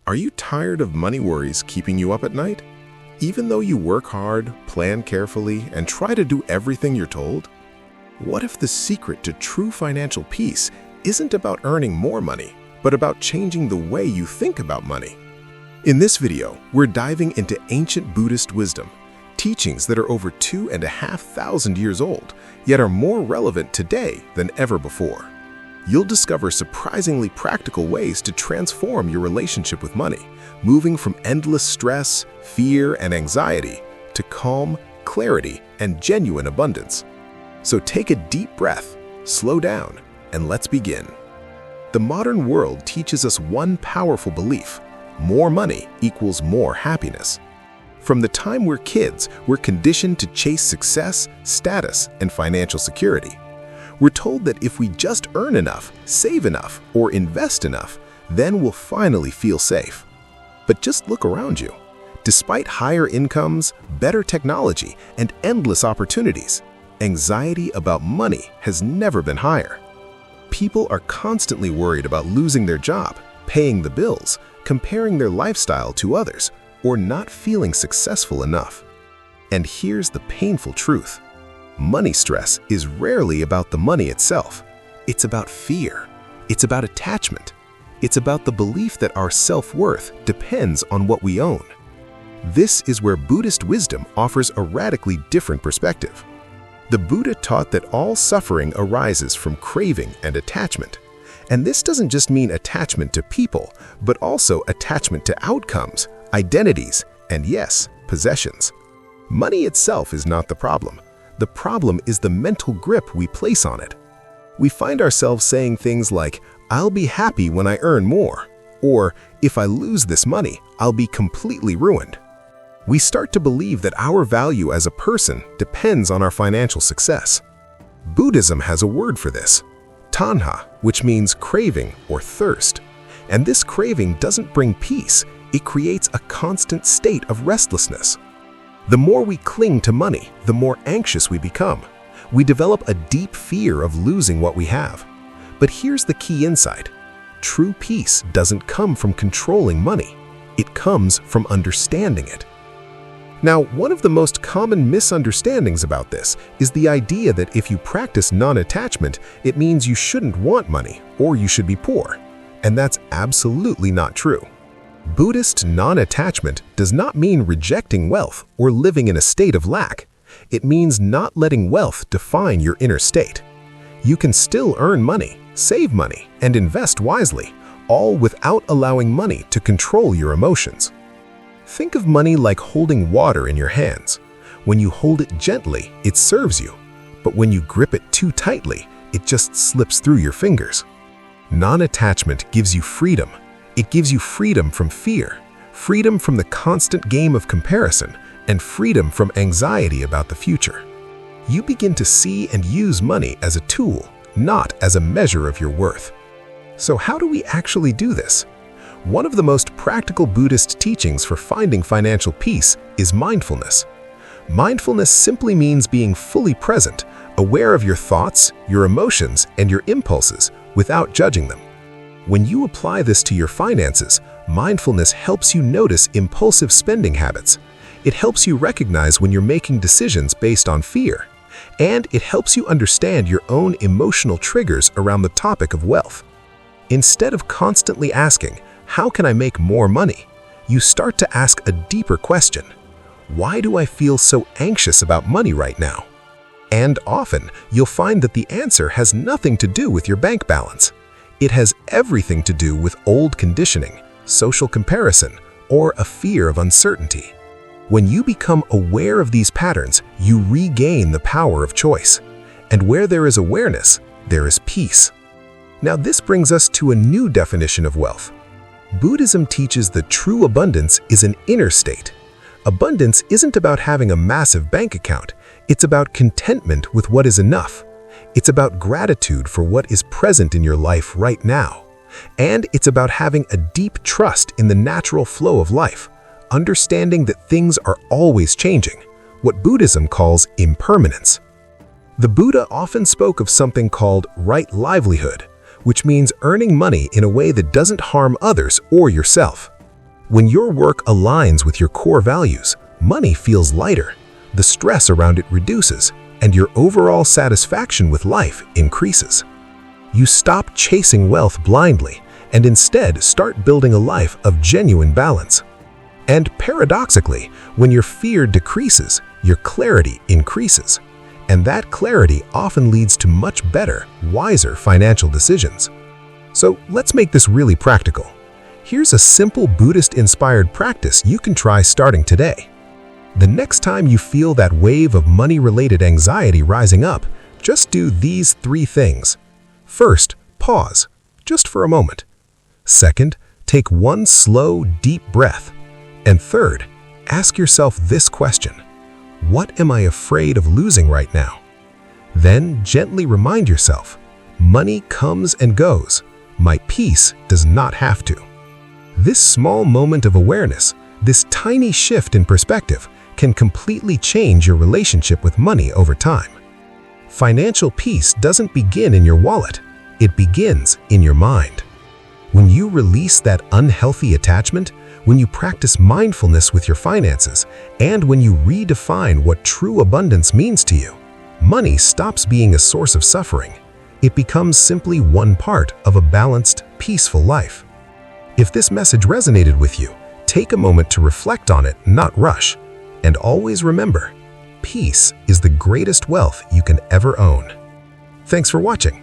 Are you tired of money worries keeping you up at night? Even though you work hard, plan carefully, and try to do everything you're told? What if the secret to true financial peace isn't about earning more money, but about changing the way you think about money? In this video, we're diving into ancient Buddhist wisdom, teachings that are over 2,500 years old, yet are more relevant today than ever before. You'll discover surprisingly practical ways to transform your relationship with money, moving from endless stress, fear, and anxiety to calm, clarity, and genuine abundance. So take a deep breath, slow down, and let's begin. The modern world teaches us one powerful belief: more money equals more happiness. From the time we're kids, we're conditioned to chase success, status, and financial security. We're told that if we just earn enough, save enough, or invest enough, then we'll finally feel safe. But just look around you. Despite higher incomes, better technology, and endless opportunities, anxiety about money has never been higher. People are constantly worried about losing their job, paying the bills, comparing their lifestyle to others, or not feeling successful enough. And here's the painful truth. Money stress is rarely about the money itself. It's about fear. It's about attachment. It's about the belief that our self-worth depends on what we own. This is where Buddhist wisdom offers a radically different perspective. The Buddha taught that all suffering arises from craving and attachment. And this doesn't just mean attachment to people, but also attachment to outcomes, identities, and yes, possessions. Money itself is not the problem. The problem is the mental grip we place on it. We find ourselves saying things like, "I'll be happy when I earn more," or "If I lose this money, I'll be completely ruined." We start to believe that our value as a person depends on our financial success. Buddhism has a word for this: tanha, which means craving or thirst. And this craving doesn't bring peace, it creates a constant state of restlessness. The more we cling to money, the more anxious we become. We develop a deep fear of losing what we have. But here's the key insight. True peace doesn't come from controlling money. It comes from understanding it. Now, one of the most common misunderstandings about this is the idea that if you practice non-attachment, it means you shouldn't want money or you should be poor. And that's absolutely not true. Buddhist non-attachment does not mean rejecting wealth or living in a state of lack. It means not letting wealth define your inner state. You can still earn money, save money, and invest wisely, all without allowing money to control your emotions. Think of money like holding water in your hands. When you hold it gently, it serves you. But when you grip it too tightly, it just slips through your fingers. Non-attachment gives you freedom. It gives you freedom from fear, freedom from the constant game of comparison, and freedom from anxiety about the future. You begin to see and use money as a tool, not as a measure of your worth. So how do we actually do this? One of the most practical Buddhist teachings for finding financial peace is mindfulness. Mindfulness simply means being fully present, aware of your thoughts, your emotions, and your impulses without judging them. When you apply this to your finances, mindfulness helps you notice impulsive spending habits. It helps you recognize when you're making decisions based on fear. And it helps you understand your own emotional triggers around the topic of wealth. Instead of constantly asking, "How can I make more money?" you start to ask a deeper question. Why do I feel so anxious about money right now? And often, you'll find that the answer has nothing to do with your bank balance. It has everything to do with old conditioning, social comparison, or a fear of uncertainty. When you become aware of these patterns, you regain the power of choice. And where there is awareness, there is peace. Now this brings us to a new definition of wealth. Buddhism teaches that true abundance is an inner state. Abundance isn't about having a massive bank account. It's about contentment with what is enough. It's about gratitude for what is present in your life right now. And it's about having a deep trust in the natural flow of life, understanding that things are always changing, what Buddhism calls impermanence. The Buddha often spoke of something called right livelihood, which means earning money in a way that doesn't harm others or yourself. When your work aligns with your core values, money feels lighter, the stress around it reduces, and your overall satisfaction with life increases. You stop chasing wealth blindly and instead start building a life of genuine balance. And paradoxically, when your fear decreases, your clarity increases. And that clarity often leads to much better, wiser financial decisions. So let's make this really practical. Here's a simple Buddhist-inspired practice you can try starting today. The next time you feel that wave of money-related anxiety rising up, just do these 3 things. First, pause, just for a moment. Second, take one slow, deep breath. And third, ask yourself this question: what am I afraid of losing right now? Then gently remind yourself, money comes and goes. My peace does not have to. This small moment of awareness, this tiny shift in perspective, can completely change your relationship with money over time. Financial peace doesn't begin in your wallet, it begins in your mind. When you release that unhealthy attachment, when you practice mindfulness with your finances, and when you redefine what true abundance means to you, money stops being a source of suffering. It becomes simply one part of a balanced, peaceful life. If this message resonated with you, take a moment to reflect on it, not rush. And always remember, peace is the greatest wealth you can ever own. Thanks for watching.